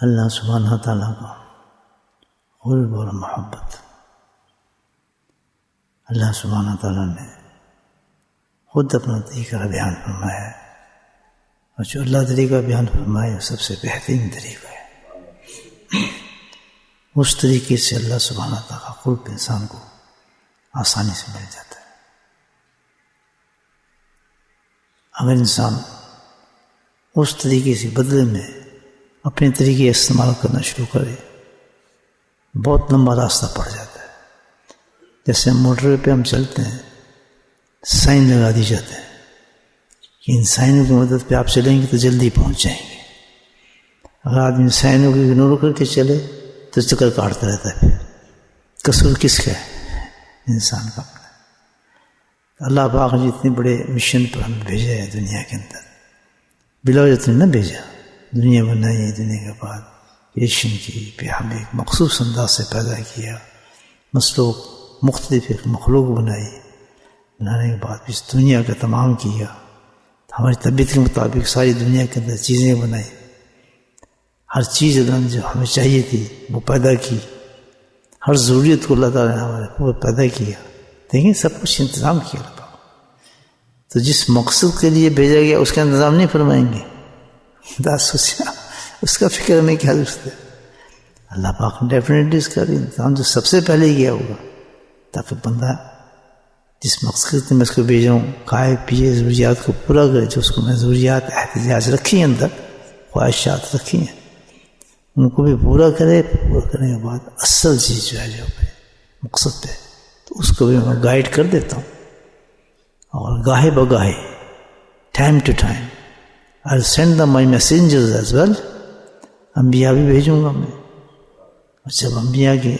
اللہ سبحانہ تعالیٰ کا قرب اور محبت. اللہ سبحانہ تعالیٰ نے خود اپنا طریقہ بیان فرمایا ہے، اور جو اللہ طریقہ بیان فرمایا سب سے بہترین طریقہ ہے. اس طریقے سے اللہ سبحانہ تعالیٰ کا قرب انسان کو آسانی سے مل جاتا ہے. اگر انسان اس طریقے سے بدلے میں اپنے طریقے استعمال کرنا شروع کرے، بہت لمبا راستہ پڑ جاتا ہے. جیسے موٹر وے پہ ہم چلتے ہیں، سائن لگا دی جاتے ہیں کہ ان سائنوں کی مدد پہ آپ چلیں گے تو جلدی پہنچ جائیں گے. اگر آدمی سائنوں کو اگنور کر کے چلے تو چکر کاٹتا رہتا ہے. پھر قصور کس کا ہے؟ انسان کا اپنا. اللہ پاک نے اتنے بڑے مشن پر ہمیں بھیجا ہے دنیا کے اندر، بلا وجہ تو نہ بھیجا. دنیا بنائی ہے، دنیا کے بعد کریشن کی، پھر ہمیں ایک مخصوص انداز سے پیدا کیا، مختلف ایک مخلوق بنائی. بنانے کے بعد اس دنیا کا تمام کیا، ہماری طبیعت کے مطابق ساری دنیا کے اندر چیزیں بنائی. ہر چیز اللہ جو ہمیں چاہیے تھی وہ پیدا کی. ہر ضروریت کو اللہ تعالیٰ نے ہمارے وہ پیدا کیا. دیکھیں سب کچھ انتظام کیا اللہ تعالیٰ. تو جس مقصد کے لیے بھیجا گیا اس کا انتظام نہیں فرمائیں گے؟ سوچا اس کا فکر ہمیں کیا ضرورت ہے؟ اللہ پاک نے ڈیفینیٹلی اس کا بھی انتظام جو سب سے پہلے کیا ہوگا، تاکہ بندہ جس مقصد سے میں اس کو بھیجا ہوں کھائے پیے، ضروریات کو پورا کرے. جو اس کو میں ضروریات احتیاج رکھی ہیں، اندر خواہشات رکھی ہیں، ان کو بھی پورا کرے. پورا کرنے کے بعد اصل چیز جو ہے جو مقصد پہ، تو اس کو بھی میں گائیڈ کر دیتا ہوں. اور گاہے بگاہے، time to time I'll send them my messengers as well. انبیاء بھی بھیجوں گا میں. جب انبیاء کی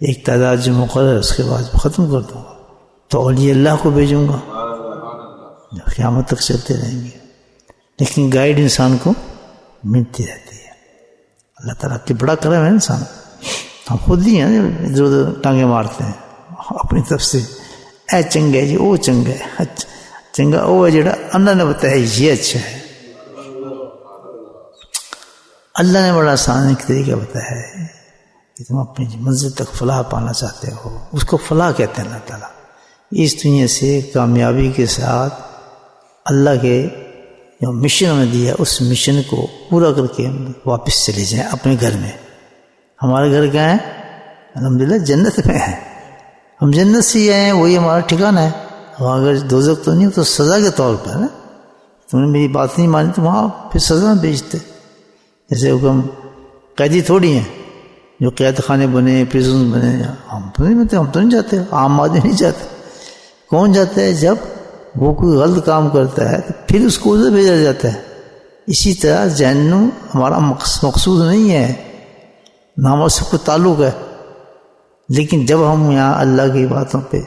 ایک تعداد جو مقرر ہے اس کے بعد ختم کر دوں گا، تو اولیاء اللہ کو بھیجوں گا جو قیامت تک چلتے رہیں گے. لیکن گائیڈ انسان کو ملتی رہتی ہے. اللہ تعالیٰ کی بڑا کرم ہے انسان. ہم خود ہی ہیں ادھر ادھر ٹانگیں مارتے ہیں اپنی طرف سے. اے چنگا ہے جی، وہ چنگا ہے، چنگا وہ ہے جڑا اللہ نے بتایا یہ اچھا ہے. اللہ نے بڑا آسان ایک طریقہ بتایا ہے کہ تم اپنی منزل تک فلاح پانا چاہتے ہو، اس کو فلاح کہتے ہیں اللہ تعالیٰ. اس دنیا سے کامیابی کے ساتھ اللہ کے جو مشن نے دیا اس مشن کو پورا کر کے واپس چلے جائیں اپنے گھر میں. ہمارے گھر کیا ہے؟ الحمدللہ جنت میں ہے. ہم جنت سے ہی آئے ہیں، وہی ہمارا ٹھکانہ ہے. اگر دوزخ تو نہیں تو سزا کے طور پر ہے نا. تم نے میری بات نہیں مانی تو وہاں پھر سزا بھیجتے. جیسے حکم قیدی تھوڑی ہیں جو قید خانے بنے، پریزن بنے. ہم تو نہیں بنتے، ہم تو نہیں جاتے، عام آدمی نہیں جاتے. کون جاتا ہے؟ جب وہ کوئی غلط کام کرتا ہے تو پھر اس کو ادھر بھیجا جاتا ہے. اسی طرح جہنم ہمارا مقصود نہیں ہے، نہ ہمارا سب کو تعلق ہے. لیکن جب ہم یہاں اللہ کی باتوں پہ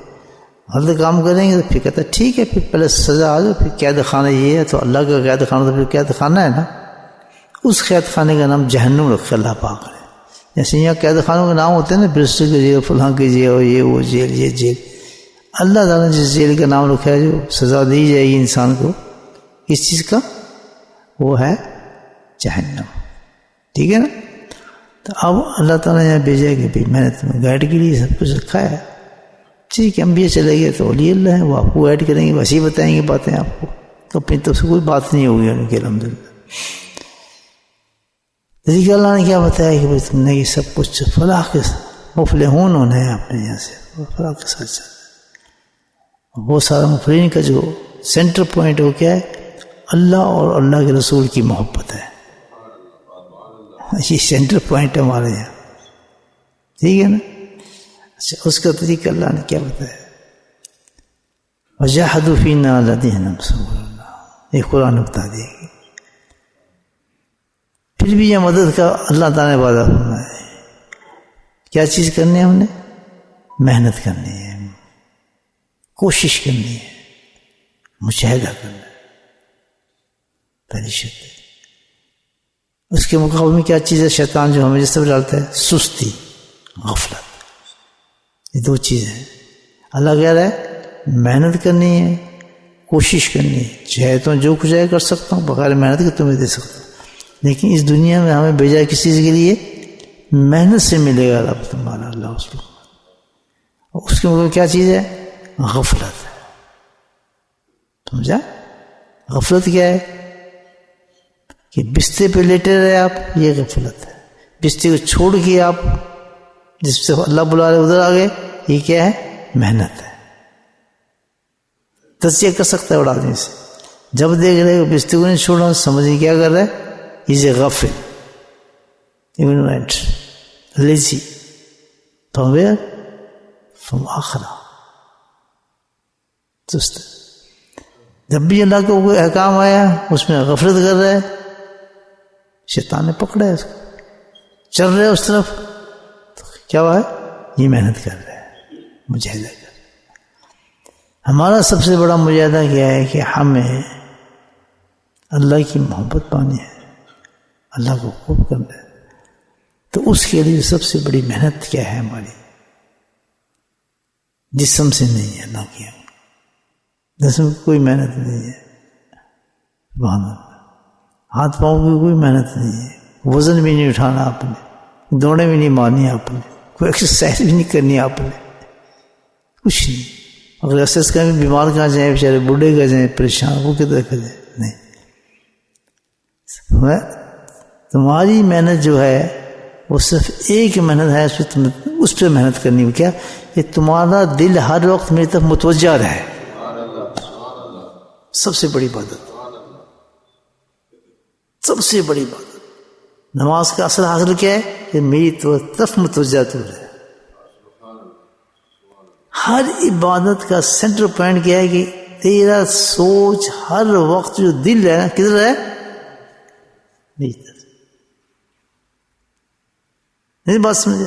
غلط کام کریں گے تو پھر کہتا ہے ٹھیک ہے، پھر پہلے سزا آ جاؤ، پھر قید خانہ یہ ہے. تو اللہ کا قید خانہ تو پھر قید خانہ ہے نا. اس قید خانے کا نام جہنم رکھا اللہ پاک نے. جیسے یہاں قید خانوں کے نام ہوتے ہیں نا، برسٹر کی جیل، فلاں کی جیل، یہ وہ جیل، یہ جیل. اللہ تعالیٰ نے جس جیل کا نام رکھا ہے جو سزا دی جائے گی انسان کو کس چیز کا، وہ ہے جہنم. ٹھیک ہے نا. تو اب اللہ تعالیٰ نے یہاں بھیجا کہ بھائی میں نے تمہیں گائیڈ کے لیے سب کچھ رکھا ہے. ٹھیک ہے، انبیاء چلے گئے تو اولیاء اللہ ہیں، وہ آپ کو گائیڈ کریں گے، ویسے ہی بتائیں گے باتیں آپ کو. تو اپنی طرف سے کوئی بات نہیں ہوگی ان کی. الحمدللہ طریقہ اللہ نے کیا بتایا کہ بھائی تم نے یہ سب کچھ فلاح کے مفلحون ہونا ہے اپنے یہاں سے، فلاح کے ساتھ چلتے. وہ سارا مفلحین کا جو سینٹر پوائنٹ وہ کیا ہے؟ اللہ اور اللہ کے رسول کی محبت ہے. یہ سینٹر پوائنٹ ہے ہمارے یہاں. ٹھیک ہے نا. اچھا، اس کا طریقہ اللہ نے کیا بتایا؟ وَجَاهَدُوا فِينَا لَدَيْنَا صُبُلَنَا. یہ قرآن نے بتا دیا. پھر بھی یہ مدد کا اللہ تعالیٰ نے وعدہ فرمایا ہے. کیا چیز کرنی ہے؟ ہم نے محنت کرنی ہے، کوشش کرنی ہے، مجاہدہ کرنا ہے. پہلی شرط ہے. اس کے مقابلے میں کیا چیز ہے؟ شیطان جو ہمیں جس طرح ڈالتا ہے، سستی، غفلت. یہ دو چیزیں ہیں. اللہ کہہ رہا ہے محنت کرنی ہے، کوشش کرنی ہے. چاہے تو جو کچھ ہے کر سکتا ہوں، بغیر محنت کے تمہیں دے سکتا ہوں. لیکن اس دنیا میں ہمیں بھیجا کس چیز کے لیے؟ محنت سے ملے گا رب تمہارا اللہ اس کو. اس کے مطلب کیا چیز ہے؟ غفلت. سمجھا؟ غفلت کیا ہے؟ کہ بستے پہ لیٹے رہے آپ، یہ غفلت ہے. بستے کو چھوڑ کے آپ جس سے اللہ بلا رہے ادھر آ گئے، یہ کیا ہے؟ محنت ہے. تجزیہ کر سکتا ہے بڑا آدمی سے. جب دیکھ رہے بستے کو نہیں چھوڑنا، سمجھیں کیا کر رہا ہے؟ یہ غافل، ignorant, lazy. From where? From آخرہ. جب بھی اللہ کا کوئی احکام آیا اس میں غفلت کر رہا ہے، شیطان نے پکڑا ہے اس کو، چل رہا ہے اس طرف، تو کیا ہوا ہے؟ یہ محنت کر رہا ہے، مجاہدہ کر رہا ہے. ہمارا سب سے بڑا مجاہدہ کیا ہے؟ کہ ہمیں اللہ کی محبت پانی ہے، اللہ کو خوب کرنا ہے. تو اس کے لیے سب سے بڑی محنت کیا ہے ہماری؟ جسم سے نہیں ہے، نہ کیا جسم کی کوئی محنت نہیں ہے، سبحان اللہ. ہاتھ پاؤں کی کوئی محنت نہیں ہے، وزن بھی نہیں اٹھانا آپ نے، دوڑیں بھی نہیں مارنی آپ نے، کوئی ایکسرسائز بھی نہیں کرنی آپ نے، کچھ نہیں. اگر ایکسرسائز کریں بیمار کہاں جائیں، بیچارے بوڑھے کہاں جائیں، پریشان، وہ کدھر کر جائیں؟ نہیں. تمہاری محنت جو ہے وہ صرف ایک محنت ہے، اس پہ محنت کرنی ہے. کیا؟ کہ تمہارا دل ہر وقت میری طرف متوجہ رہے. سب سے بڑی عبادت، سب سے بڑی عبادت. نماز کا اصل حاصل کیا ہے؟ کہ میری طرف متوجہ تو رہے. ہر عبادت کا سینٹر پوائنٹ کیا ہے؟ کہ تیرا سوچ ہر وقت جو دل ہے کدھر ہے؟ میری طرف. نہیں بات سمجھے؟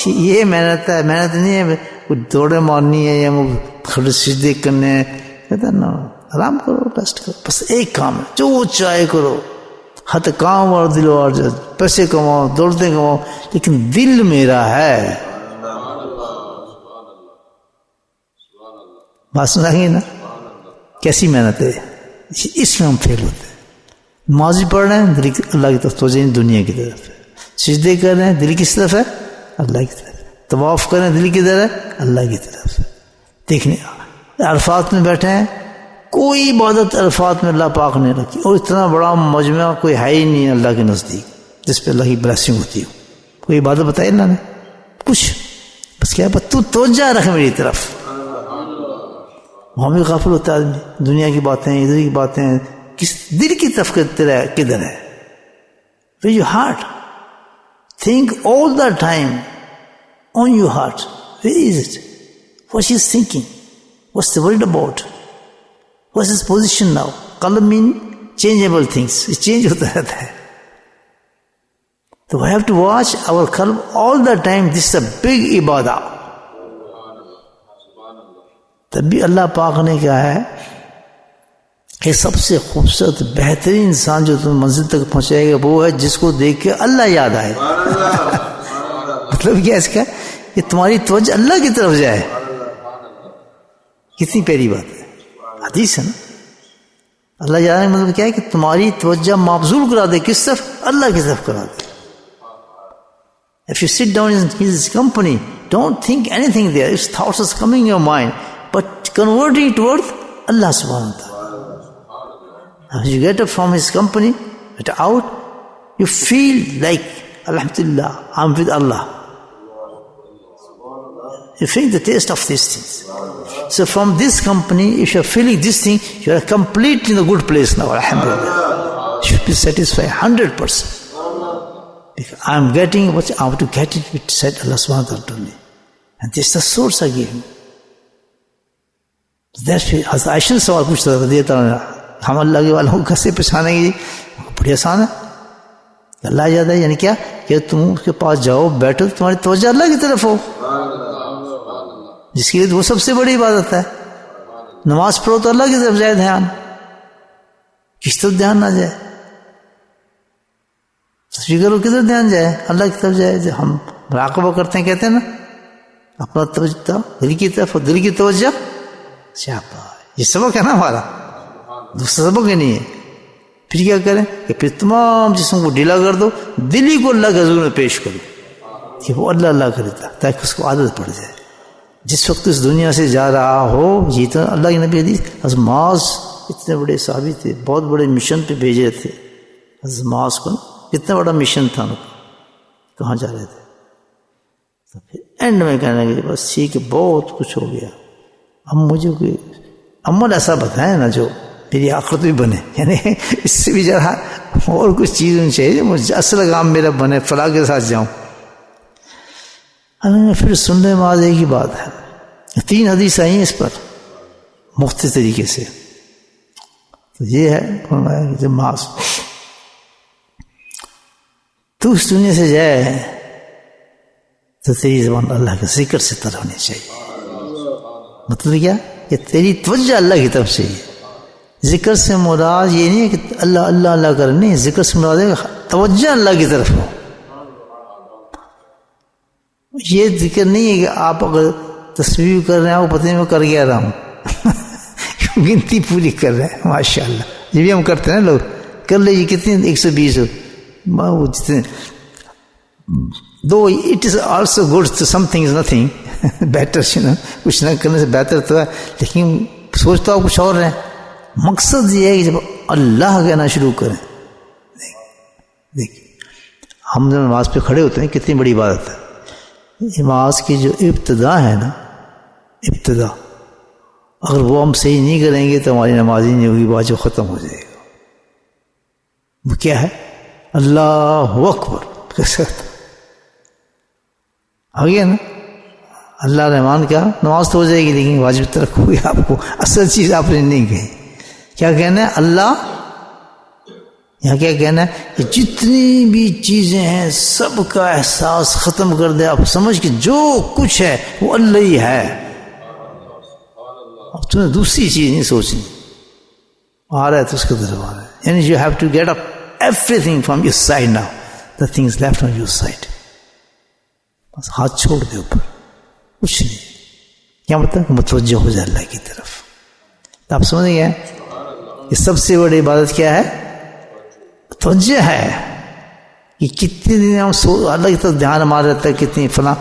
یہ محنت ہے، محنت نہیں ہے کچھ دوڑے مارنی ہے یا کھڑے سجدے کرنے ہیں. کہتا نا آرام کرو، ریسٹ کرو، بس ایک کام ہے، جو چاہے کرو، ہاتھ کام اور دل اور پیسے کماؤ، دوڑتے کماؤ، لیکن دل میرا ہے. بات سنا گی نا؟ کیسی محنت ہے؟ اس میں ہم فیل ہوتے ہیں. نمازی پڑھ رہے ہیں، دل اللہ کی طرف توجہ نہیں، دنیا کی طرف ہے. سجدے کر رہے ہیں، دل کس طرف ہے؟ اللہ کی طرف. طواف کر رہے ہیں، دل کدھر ہے؟ اللہ کی طرف. دیکھنے عرفات میں بیٹھے ہیں، کوئی عبادت عرفات میں اللہ پاک نے رکھی، اور اتنا بڑا مجمع کوئی ہے ہی نہیں اللہ کے نزدیک جس پہ اللہ کی بلیسنگ ہوتی ہو. کوئی عبادت بتائی اللہ نے؟ کچھ. بس کیا تو توجہ رکھ میری طرف. وہاں بھی غافل ہوتا ہے آدمی، دنیا کی باتیں، ادھر کی باتیں. کس دل کی طرف کدھر ہے؟ Where your heart? Think all the time on your heart. Where is it? What is thinking? What's the worried about? What's his position now? Qalb mean changeable things. It change hota rehta hai. So we have to watch our qalb all the time. This is a big ibadah. تب بھی اللہ پاک نے کہا ہے کہ سب سے خوبصورت بہترین انسان جو تم منزل تک پہنچائے گا وہ ہے جس کو دیکھ کے اللہ یاد آئے. مطلب کیا اس کا؟ کہ تمہاری توجہ اللہ کی طرف جائے. کتنی پیاری بات ہے، حدیث ہے نا. اللہ یاد آئے مطلب کیا ہے؟ کہ تمہاری توجہ مبذول کرا دے. کس طرف؟ اللہ کی طرف کرا دے. If you sit down in his company, don't think anything there. If thoughts are coming in your mind, but converting it towards Allah subhanahu wa ta'ala. As you get up from his company, get out, you feel like, Alhamdulillah, I'm with Allah. You feel the taste of these things. So from this company, if you're feeling this thing, you're completely in a good place now, Alhamdulillah. You should be satisfied 100%. Because I'm getting what I want to get it, which said Allah subhanahu wa ta'ala to me. And this is the source I gave him. That's why Hazrat Aisha نے سوال پوچھتا تھا دیتا ہم اللہ کے والوں کو کیسے پہچانیں گے؟ بڑی آسان ہے. اللہ یاد ہے یعنی کیا؟ کہ تم اس کے پاس جاؤ بیٹھو تمہاری توجہ اللہ کی طرف ہو، جس کے لیے وہ سب سے بڑی عبادت ہے. نماز پڑھو تو اللہ کی طرف جائے دھیان، کس طرف دھیان نہ جائے. فکر ہو کدھر دھیان جائے؟ اللہ کی طرف جائے. جب ہم مراقبہ کرتے ہیں کہتے ہیں نا اپنا توجہ دل کی طرف، اور دل کی توجہ. یہ سبق ہے نا ہمارا، دوسرا سبق ہی نہیں ہے. پھر کیا کریں کہ پھر تمام جسم کو ڈھیلا کر دو، دل ہی کو اللہ کے حضور میں پیش کرو کہ وہ اللہ اللہ کرتا، تاکہ اس کو عادت پڑ جائے۔ جس وقت اس دنیا سے جا رہا ہو، یہ تو اللہ کے نبی حدیث، حضرت معاذ اتنے بڑے صحابی تھے، بہت بڑے مشن پہ بھیجے تھے حضرت معاذ کو، کتنا بڑا مشن تھا ان کو، کہاں جا رہے تھے؟ تو پھر اینڈ میں کہنے لگے بس ٹھیک ہے بہت کچھ ہو گیا، اب مجھے کوئی عمل ایسا بتائیں نا جو میری آخرت بھی بنے، یعنی اس سے بھی ذرا اور کچھ چیز ہونی چاہیے مجھے اصل کام میرا بنے، فلاح کے ساتھ جاؤں۔ پھر سننے معاذ ایک ہی بات ہے، 3 حدیث آئی ہیں اس پر مختلف طریقے سے، تو یہ ہے فرمایا کہ جب معاذ تو اس دنیا سے جائے تو تیری زبان اللہ کے ذکر سے تر ہونی چاہیے۔ مطلب کیا کہ تیری توجہ اللہ کی طرف سے ہے۔ ذکر سے مراد یہ نہیں ہے کہ اللہ اللہ اللہ کر، نہیں، ذکر سے مراد ہے توجہ اللہ کی طرف ہو۔ یہ ذکر نہیں ہے کہ آپ اگر تسبیح کر رہے ہیں آپ پتہ نہیں میں کر گیا رہا ہوں گنتی پوری کر رہے ہیں، ماشاء اللہ، یہ بھی ہم کرتے ہیں نا، لوگ کر لیجیے کتنے 120 وہ جتنے، دو اٹ از آلسو گڈ تو some thing is nothing better, کچھ نہ کرنے سے بہتر تو ہے، لیکن سوچتا ہو کچھ اور ہے۔ مقصد یہ ہے کہ جب اللہ کہنا شروع کریں، دیکھیے ہم جب نماز پہ کھڑے ہوتے ہیں کتنی بڑی عبادت ہے، نماز کی جو ابتدا ہے نا، ابتدا اگر وہ ہم صحیح نہیں کریں گے تو ہماری نماز ہی نہیں ہوگی، بات جو ختم ہو جائے گا۔ وہ کیا ہے؟ اللہ اکبر کیسے آ گیا نا، اللہ رحمان کا نماز تو ہو جائے گی لیکن واجب ترک ہوگی، آپ کو اصل چیز آپ نے نہیں کہی۔ کیا کہنا ہے؟ اللہ، یہاں کیا کہنا ہے کہ جتنی بھی چیزیں ہیں سب کا احساس ختم کر دے، آپ سمجھ کہ جو کچھ ہے وہ اللہ ہی ہے، اب تمہیں دوسری چیز نہیں سوچنی، آ رہا ہے تو اس کا دربار ہے، یعنی you have to get up everything from your side, now the thing is left on your side, بس ہاتھ چھوڑ دے اوپر، کچھ نہیں، کیا مطلب متوجہ ہو جائے اللہ کی طرف۔ آپ سمجھ گئے کہ سب سے بڑی عبادت کیا ہے؟ توجہ ہے، کہ کتنے دن ہم اللہ کی طرف دھیان ہمارا رہتا ہے، کتنی فلاں،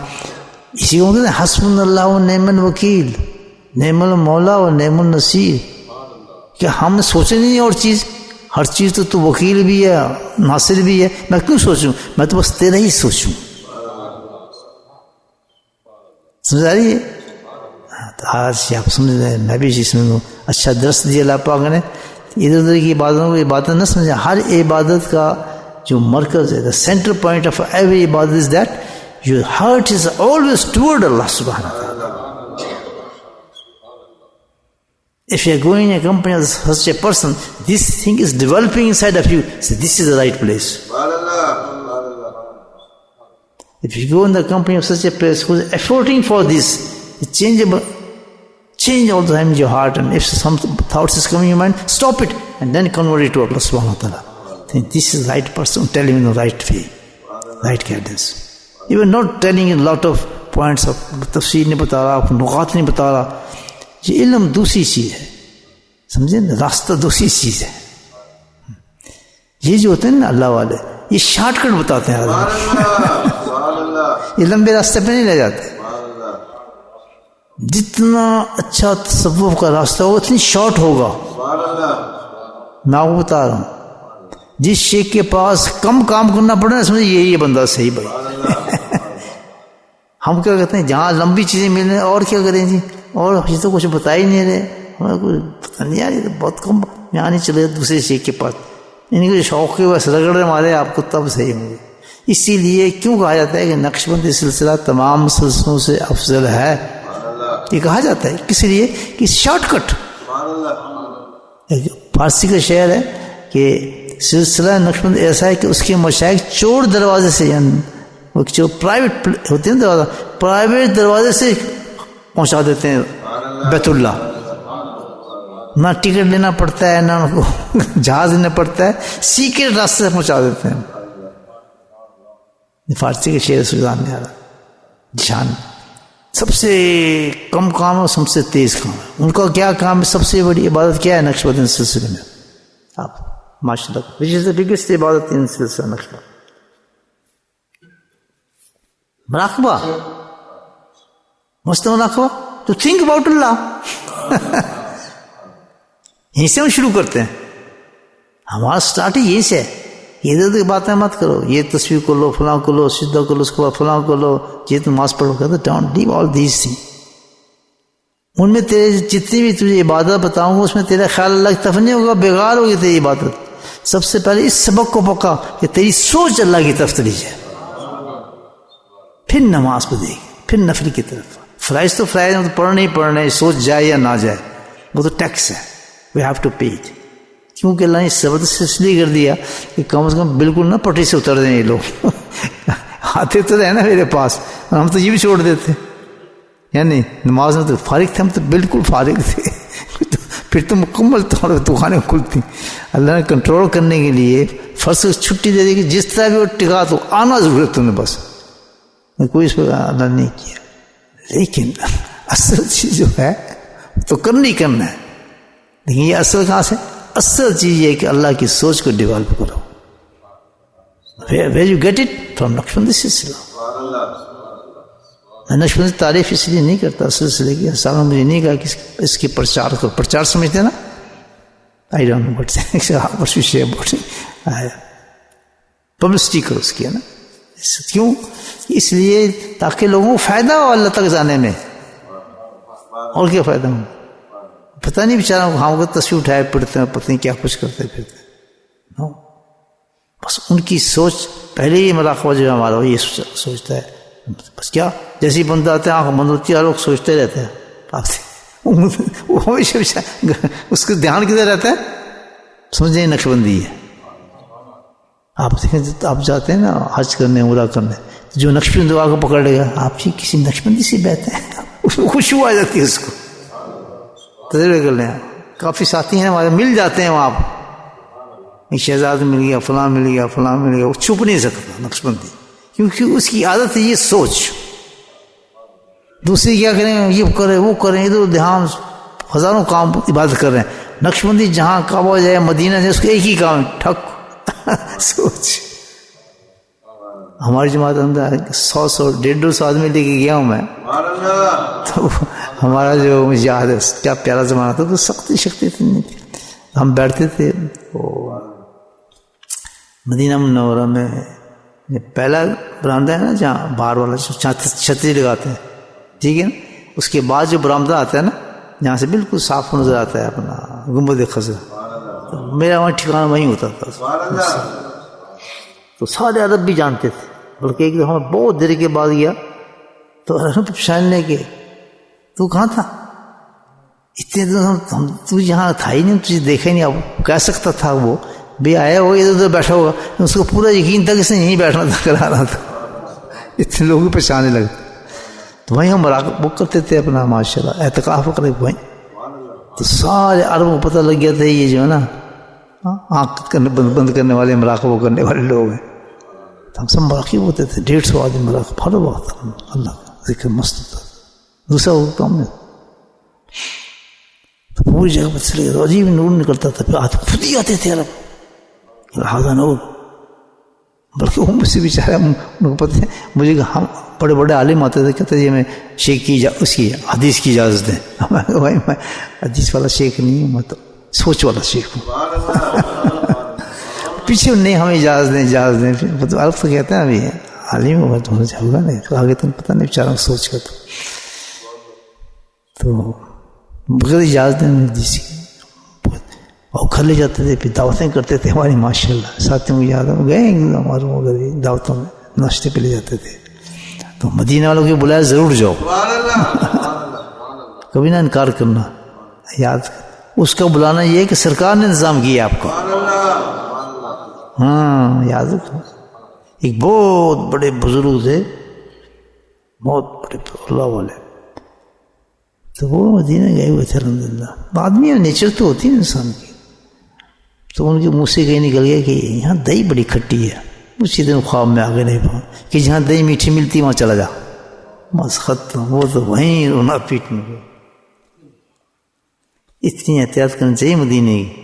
اسی کو کہتے ہیں حسبنا اللہ و نعم الوکیل، نعم المولا و نعم النصیر، کہ ہم سوچے نہیں اور چیز، ہر چیز تو وکیل بھی ہے ناصر بھی ہے، میں کیوں سوچوں، میں تو بس تیرا ہی سوچوں، سمجھ آ رہی ہے؟ تو آج آپ سمجھ رہے ہیں، میں بھی اس میں اچھا درس دیا اللہ پاک نے، ادھر ادھر کی عبادتوں کو عبادت نہ سمجھیں، ہر عبادت کا جو مرکز ہے، the center point of every ibadat is that your heart is always toward Allah subhanahu wa ta'ala. If you are going in a company of such a person, this thing is developing inside of you, so this is the right place. If you go in the company of such a place who is efforting for this, change all the time in your heart, and if some thoughts is coming in your mind, stop it and then convert it to Allah subhanahu wa ta'ala. Think this is the right person, tell him in the right way, right guidance. Even not telling a lot of points of tafsir نہیں بتا رہا، نقاط نہیں بتا رہا، یہ علم دوسری چیز ہے، سمجھے نا، راستہ دوسری چیز ہے۔ یہ جو ہوتے ہیں نا اللہ والے، یہ شارٹ کٹ بتاتے ہیں، یہ لمبے راستے پہ نہیں لے جاتے۔ جتنا اچھا تصوف کا راستہ ہوگا اتنی شارٹ ہوگا، میں آپ کو بتا رہا ہوں۔ جس شیخ کے پاس کم کام کرنا پڑے نا، سمجھے یہی بندہ صحیح بھائی۔ ہم کیا کہتے ہیں جہاں لمبی چیزیں مل رہی ہیں اور کیا کریں جی، اور یہ تو کچھ بتا ہی نہیں رہے، ہمیں کوئی پتہ نہیں آ رہی، بہت کم یہاں نہیں چلے دوسرے شیخ کے پاس، ان کے شوق کے بس رگڑے مارے آپ کو تب صحیح ہوں گے۔ اسی لیے کیوں کہا جاتا ہے کہ نقش بندی سلسلہ تمام سلسلوں سے افضل ہے، یہ کہا جاتا ہے کس لیے کہ شارٹ کٹ۔ فارسی کا شعر ہے کہ سلسلہ نقشبند ایسا ہے کہ اس کے مشائخ چور دروازے سے، یعنی وہ جو پرائیویٹ ہوتے ہیں دروازہ، پرائیویٹ دروازے سے پہنچا دیتے ہیں بیت اللہ، نہ ٹکٹ لینا پڑتا ہے، نہ ان کو جہاز لینا پڑتا ہے، سیکریٹ راستے سے پہنچا دیتے ہیں۔ فارسی کے شعر سلطان میں آ رہا جان، سب سے کم کام ہے، سب سے تیز کام ہے۔ ان کا کیا کام ہے؟ سب سے بڑی عبادت کیا ہے نقش بندی سلسلے میں؟ آپ ماشاء اللہ, which is the biggest عبادت in سلسلہ نقشبند. مراقبہ, مست مراقبہ, to think about اللہ. یہیں سے ہم شروع کرتے ہیں, ہمارا سٹارٹ ہی یہیں سے ہے. ادھر ادھر باتیں مت کرو, یہ تصویر کو لو, فلاں کو لو, سجدہ کو لو, اس کے بعد فلاں کو لو, یہ نماز پڑھو. کہتے don't do all these thing. ان میں تیرے جتنی بھی تجھے عبادت بتاؤں گا اس میں تیرا خیال اللہ کی طرف نہیں ہوگا, بیکار ہوگی تیری عبادت. سب سے پہلے اس سبق کو پکا کہ تیری سوچ اللہ کی طرف چلی جائے, پھر نماز پہ دے گی, پھر نفل کی طرف. فرائض تو فرائض تو پڑھنے ہی پڑھنے, سوچ جائے یا نہ جائے وہ تو ٹیکس ہے, we have to pay it. کیونکہ اللہ نے زبردست اس لیے کر دیا کہ کم از کم بالکل نہ پٹری سے اتر دیں یہ لوگ. آتے تو رہے نا میرے پاس, اور ہم تو یہ بھی چھوڑ دیتے. یعنی نماز میں تو فارغ تھے, ہم تو بالکل فارغ تھے. پھر تو مکمل طور پر دکانیں کھلتی. اللہ نے کنٹرول کرنے کے لیے فرض کو چھٹی دے دی کہ جس طرح بھی وہ ٹکا تو آنا ضرورت تم نے, بس کوئی اس پہ اللہ نہیں کیا. لیکن اصل چیز جو ہے تو کرنا ہی کرنا ہے. لیکن یہ اصل کہاں سے؟ اصل چیز یہ کہ اللہ کی سوچ کو ڈیولپ کرو. Where you get it from Naqshbandi سلسلہ. میں نقشبندی تعریف اس لیے نہیں کرتا سلسلے کی. صاحب نے مجھے نہیں کہا کہ اس کی پرچار کرو. پرچار سمجھتے نا, I don't know but publicity کرو اس کی, ہے نا. کیوں؟ اس لیے تاکہ لوگوں کو فائدہ ہو اللہ تک جانے میں. اور کیا فائدہ ہو؟ پتہ نہیں بیچارہ ہم کو تصویر اٹھائے پڑتے ہیں, پتہ نہیں کیا کچھ کرتے پھرتے. بس ان کی سوچ پہلے ہی مراقبہ جو ہے ہمارا وہ یہ سوچتا ہے. بس کیا جیسے بندہ آتے ہیں آنکھ بند ہوتی ہے, لوگ سوچتے رہتے ہیں آپ سے. وہ ہمیشہ اس کا دھیان کدھر رہتا ہے؟ سمجھیں نقشبندی ہے. آپ دیکھیں آپ جاتے ہیں نا حج کرنے, عمرہ کرنے, جو نقشبند دعا کو پکڑ لے گا آپ جی کسی نقشبندی سے بیٹھتے ہیں, اس کو خوشبو آ جاتی ہے. اس کو تجربے کر لیں. کافی ساتھی ہیں ہمارے مل جاتے ہیں وہاں, ایک شہزاد مل گیا, فلاں مل گیا, فلاں مل گیا. وہ چھپ نہیں سکتا نقشبندی, کیونکہ اس کی عادت ہے یہ سوچ. دوسری کیا کریں, یہ کریں وہ کریں, ادھر دھیان, ہزاروں کام عبادت کر رہے ہیں. نقشبندی جہاں کعبہ جائے, مدینہ جائے, اس کا ایک ہی کام ہے, ٹھک سوچ. ہماری جماعت اندر 100-150 آدمی لے کے گیا ہوں میں, تو ہمارا جو مجھے یاد ہے کیا پیارا زمانہ تھا. تو سختی شکتی نہیں تھی. ہم بیٹھتے تھے مدینہ منورہ میں, پہلا برآمدہ ہے نا جہاں باہر والا چھتری لگاتے ہیں, ٹھیک ہے نا. اس کے بعد جو برآمدہ آتا ہے نا جہاں سے بالکل صاف نظر آتا ہے اپنا گنبد خضرا, تو میرا وہاں ٹھکانہ وہیں ہوتا تھا. تو سارے عرب بھی جانتے تھے, بلکہ ایک دفعہ بہت دیر کے بعد گیا تو پہچاننے کے تو کہاں تھا, اتنے دن تو یہاں تھا ہی نہیں, تجھے دیکھا ہی نہیں. اب کہہ سکتا تھا وہ بھی آیا ہو ادھر ادھر بیٹھا ہوگا, اس کو پورا یقین تھا کہ اس نے یہیں بیٹھنا تھا, کرانا تھا. اتنے لوگ بھی پہچانے لگے. تو وہیں ہم وہ کرتے تھے اپنا ماشاء اللہ اعتکاف کرے وہیں. تو سارے عرب کو پتہ لگ گیا تھا یہ جو ہے نا آنکھ بند کرنے والے, مراقبہ کرنے والے لوگ ہیں. تو ہم سب مراقب ہوتے تھے, 150 آدمی مراقب, ہر وقت اللہ کا ذکر مست ہوتا. دوسرا وہ کام نہیں. تو پوری جگہ پر چلے گئے, عجیب نور نکلتا تھا. پھر آتے خود ہی آتے تھے عرب, لہٰذا نور. بلکہ وہ مجھ سے بیچارے ان کو پتہ ہے, مجھے ہم بڑے بڑے عالم آتے تھے, کہتے ہیں میں شیخ کی اس کی حدیث کی اجازت دیں. بھائی میں حدیث والا شیخ نہیں ہوں, میں تو سوچ والا شیخ ہوں. پیچھے نہیں ہمیں اجازت دیں. تو عرب تو کہتے ہیں ابھی عالم ہوگا تو ہوگا نہیں, تو آگے تم پتہ نہیں بیچارہ سوچ کر. تو بغیر اجازت دیں حدیث کی اور گھر لے جاتے تھے, پھر دعوتیں کرتے تھے ہماری ماشاء اللہ. ساتھیوں کو یاد ہے گئے ہماروں اگر دعوتوں میں ناشتے پہ لے جاتے تھے. تو مدینہ والوں کی بلایا ضرور جاؤ, کبھی نہ انکار کرنا. یاد اس کا بلانا یہ ہے کہ سرکار نے انتظام کیا آپ کو. ہاں یاد رکھنا. ایک بہت بڑے بزرگ تھے, بہت بڑے اللہ والے, تو وہ مدینہ گئے ہوئے تھے الحمدللہ. آدمی نیچر تو ہوتی ہے انسان کی. تو ان کے منہ سے کہیں نکل گیا کہ یہاں دہی بڑی کھٹی ہے. اسی دن خواب میں آگے نہیں پہنچ کہ جہاں دہی میٹھی ملتی وہاں چلا جا, بس ختم. وہ تو وہیں رونا پیٹنے کو. اتنی احتیاط کرنی چاہیے مدینے کی.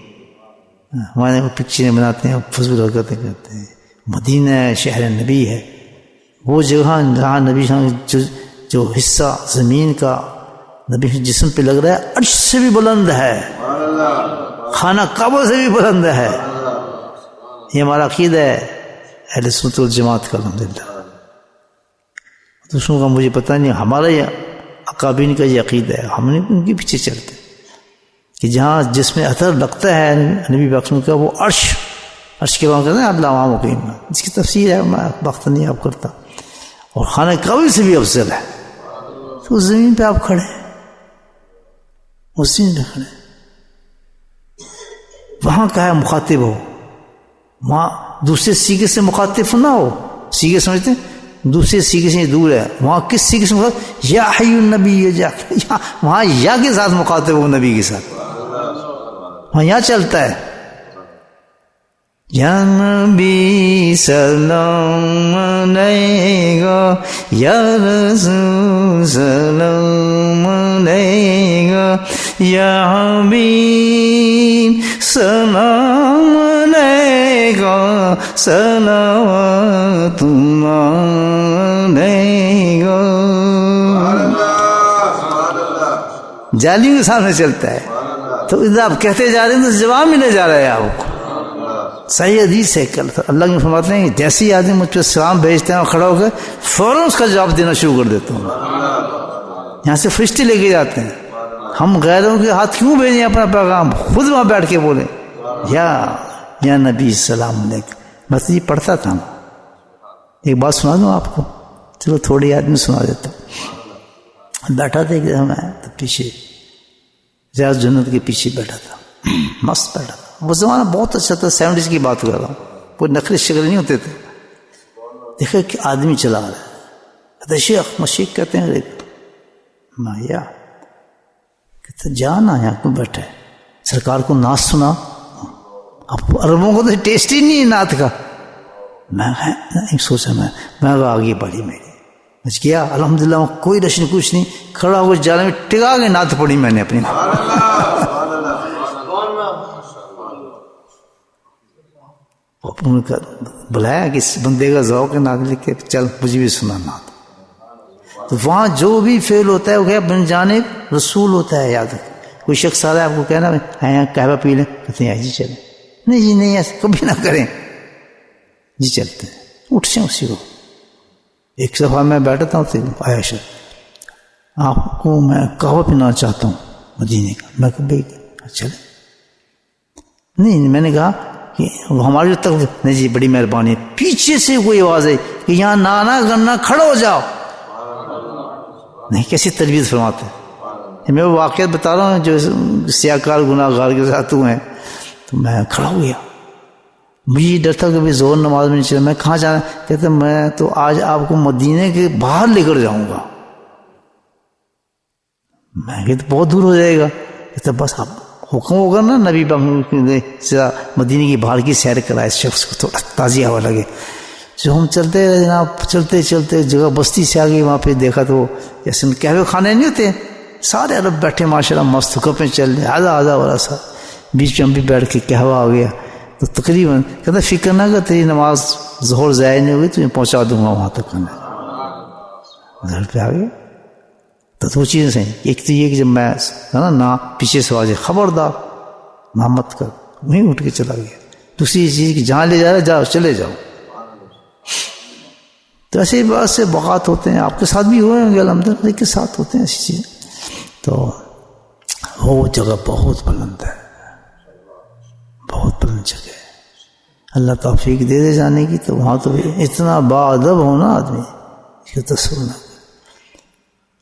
ہمارے پکچریں بناتے ہیں، فضول حرکتیں کرتے ہیں. مدینہ شہر نبی ہے، وہ جگہ جہاں نبی جو حصہ زمین کا نبی جسم پہ لگ رہا ہے عرش سے بھی بلند ہے، خانہ کعبہ سے بھی بلند ہے. یہ ہمارا عقیدہ ہے اہل سنت والجماعت کا الحمدللہ. دوسروں کا مجھے پتہ نہیں، ہمارا یہ اکابرین کا یہ عقیدہ ہے. ہم نے ان کے پیچھے چلتے کہ جہاں جس میں اثر لگتا ہے نبی پاک کا، وہ عرش کے وہاں کہتے ہیں اللہ وہاں مقیم ہے. اس کی تفسیر ہے، میں وقت نہیں آپ کرتا. اور خانہ کعبہ سے بھی افضل ہے. تو اس زمین پہ آپ کھڑے، اس زمین پہ کھڑے، وہاں کا ہے مخاطب ہو، وہاں دوسرے سیگے سے مخاطب نہ ہو. سیگے سمجھتے ہیں دوسرے سیگے سے دور ہے، وہاں کس سیگے سے مخاطب؟ یا حی النبی، وہاں یا کے ساتھ مخاطب ہو، نبی کے ساتھ. وہاں یا چلتا ہے یا نبی سلام علیکہ، یا رسول سلام علیکہ، یا حبیب سلام علیکہ، صلوات اللہ علیکہ. جالیوں کے سامنے چلتا ہے. تو ادھر آپ کہتے جا رہے ہیں تو جواب ملے جا رہا ہے آپ کو. صحیح حدیث ہے. اللہ کے فرماتے ہیں کہ جیسے ہی آدمی مجھ پہ سلام بھیجتے ہیں اور کھڑا ہو کے فوراً اس کا جواب دینا شروع کر دیتا ہوں. یہاں سے فرشتے لے کے جاتے ہیں. ہم غیروں کے ہاتھ کیوں بھیجیں اپنا پیغام؟ خود وہاں بیٹھ کے بولیں یا نبی السلام علیکم. بس یہ پڑھتا تھا. ایک بات سنا دوں آپ کو، چلو تھوڑی آدمی سنا دیتا ہوں. بیٹھا تھا کہ میں تو پیچھے ریاض جنت کے پیچھے بیٹھا تھا، مست بیٹھا تھا. وہ زمانہ بہت اچھا تھا، 70s کی بات کر رہا ہوں. کوئی نخرے شکل نہیں ہوتے تھے. دیکھا کہ آدمی چلا رہا ہے، کہتے شیخ مشیخ کہتے ہیں. مایا کہتے جانا یہاں کیوں بیٹھے؟ سرکار کو نعت سنا. اب عربوں کو تو ٹیسٹ ہی نہیں ہے نعت کا. میں سوچا میں آگے بڑھی میری بچ گیا الحمدللہ. کوئی رشن کچھ نہیں، کھڑا ہو جانے میں ٹکا کے نعت پڑھی میں نے اپنی. بلایا کہ اس بندے کا ذوق نعت لکھ کے چل مجھے بھی سنا نعت. تو وہاں جو بھی فعل ہوتا ہے وہ کیا بن جانب رسول ہوتا ہے. یاد رکھ، کوئی شخص آ رہا ہے آپ کو کہنا ہے قہوہ پی لیں، کہتے ہیں جی چلیں. نہیں جی نہیں، ایسا کبھی نہ کریں جی، چلتے ہیں اٹھ جائیں اسی کو. ایک دفعہ میں بیٹھا تھا عائشہ، آپ کو میں قہوہ پینا چاہتا ہوں مدینے کا. میں کبھی چلے نہیں، میں نے کہا کہ ہماری جو تک نہیں جی بڑی مہربانی. پیچھے سے کوئی آواز ہے کہ یہاں نانا گنا کھڑا ہو جاؤ. نہیں، کیسی تجویز فرماتے ہیں. میں وہ واقعات بتا رہا ہوں جو سیاہ کار گناہ گار کے ساتھ ہوئے ہیں. تو میں کھڑا ہو گیا. مجھے ڈر تھا کہ بھی زور نماز میں نہیں چلا. میں کہاں جانا؟ کہتے میں تو آج آپ کو مدینے کے باہر لے کر جاؤں گا. میں کہ تو بہت دور ہو جائے گا. کہتے بس آپ حکم ہوگا نا نبی مدینے کی باہر کی سیر کرائے اس شخص کو تھوڑا تازی ہوا لگے. جو ہم چلتے رہے جناب، چلتے چلتے جگہ بستی سے آگے، وہاں پہ دیکھا تو جیسے قہوے خانے نہیں ہوتے، سارے عرب بیٹھے ماشاء اللہ مست کپیں چل رہے، آدھا والا سا. بیچ میں ہم بھی بیٹھ کے قہوہ آ گیا. تو تقریباً کہتا فکر نہ کر، تیری نماز ظہر ضائع نہیں ہوگی، تجھے پہنچا دوں گا وہاں تک. گھر پہ آ گیا. تو دو چیزیں ہیں. ایک تو یہ کہ جب میں نا پیچھے سے آواز خبردار نہ مت کر، وہیں اٹھ کے چلا گیا. دوسری چیز کہ جہاں لے جا رہا جاؤ، چلے جاؤ. تو ایسے بہت سے بغات ہوتے ہیں، آپ کے ساتھ بھی ہوئے ہوں گے الحمدللہ، کے ساتھ ہوتے ہیں ایسی چیزیں. تو وہ جگہ بہت بلند ہے، بہت بلند جگہ ہے. اللہ توفیق دے دے جانے کی. تو وہاں تو اتنا باادب ہونا آدمی اس کا تصور نہ.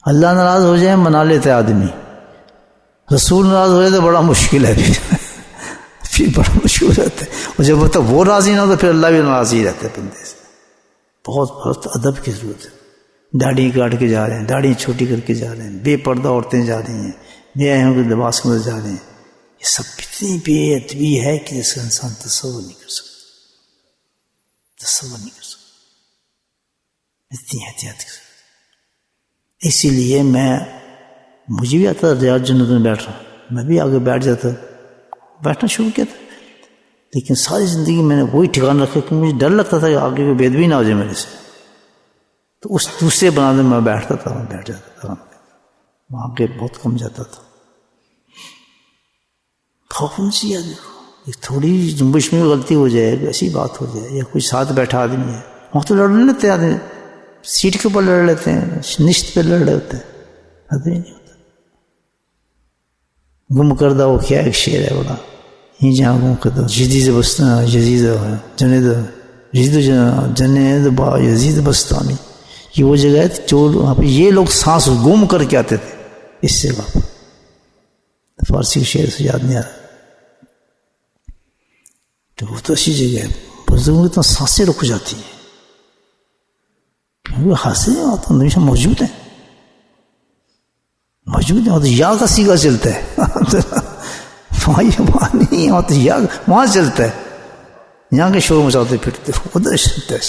اللہ ناراض ہو جائے منا لیتے آدمی، رسول ناراض ہو جائے تو بڑا مشکل ہے. پھر بڑا مشکل رہتا ہے. اور جب وہ راضی نہ ہو تو پھر اللہ بھی ناراض ہی رہتا ہے بندے سے. بہت ادب کی ضرورت ہے. داڑھی کاٹ کے جا رہے ہیں، داڑھی چھوٹی کر کے جا رہے ہیں، بے پردہ عورتیں جا رہی ہیں، بے آئے کے لباس کے اندر جا رہے ہیں. یہ سب اتنی بے ادبی ہے کہ جس کا انسان تصور نہیں کر سکتا، تصور نہیں کر سکتا. اتنی احتیاط کر. اسی لیے مجھے بھی آتا ریاض جنت میں بیٹھ رہا، میں بھی آگے بیٹھ جاتا، بیٹھنا شروع کیا تھا. لیکن ساری زندگی میں نے وہی ٹھکان رکھا کہ مجھے ڈر لگتا تھا کہ آگے کوئی بے ادبی نہ ہو جائے میرے سے، تو اس دوسرے بنانے میں بیٹھتا تھا، میں بیٹھ جاتا تھا، وہاں کے بہت کم جاتا تھا۔ خوف نہیں چاہیے آدمی کو، ایک تھوڑی جنبش میں غلطی ہو جائے، ایسی بات ہو جائے، یا کوئی ساتھ بیٹھا آدمی ہے، وہاں تو لڑ لیتے ہیں آدمی، سیٹ کے اوپر لڑ لیتے ہیں، نشت پہ لڑ لیتے ہیں، آدمی نہیں ہوتا۔ گم کردہ وہ کیا ایک شعر ہے بڑا، یہ جہاں گم کردہ جدید بستان جدید جنید جدید جنید با یزید بستانی، یہ وہ جگہ ہے جو وہاں پہ یہ لوگ سانس گم کر کے آتے تھے اس سے وہاں فارسی شعر سے یاد نہیں آ رہا، تو وہ تو ایسی جگہ ہے بزرگوں کی تو سانسیں رک جاتی ہیں، کیونکہ حاصل ہے وہاں تو ہمیشہ موجود ہیں، موجود ہیں، وہاں تو یا کا سیگا چلتا ہے، وہاں نہیں، وہاں تو یا وہاں چلتا ہے، یہاں کے شور مچاتے پھرتے ادھر چلتا ہے۔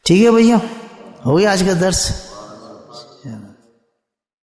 ٹھیک ہے بھیا، ہو گیا آج کا درس۔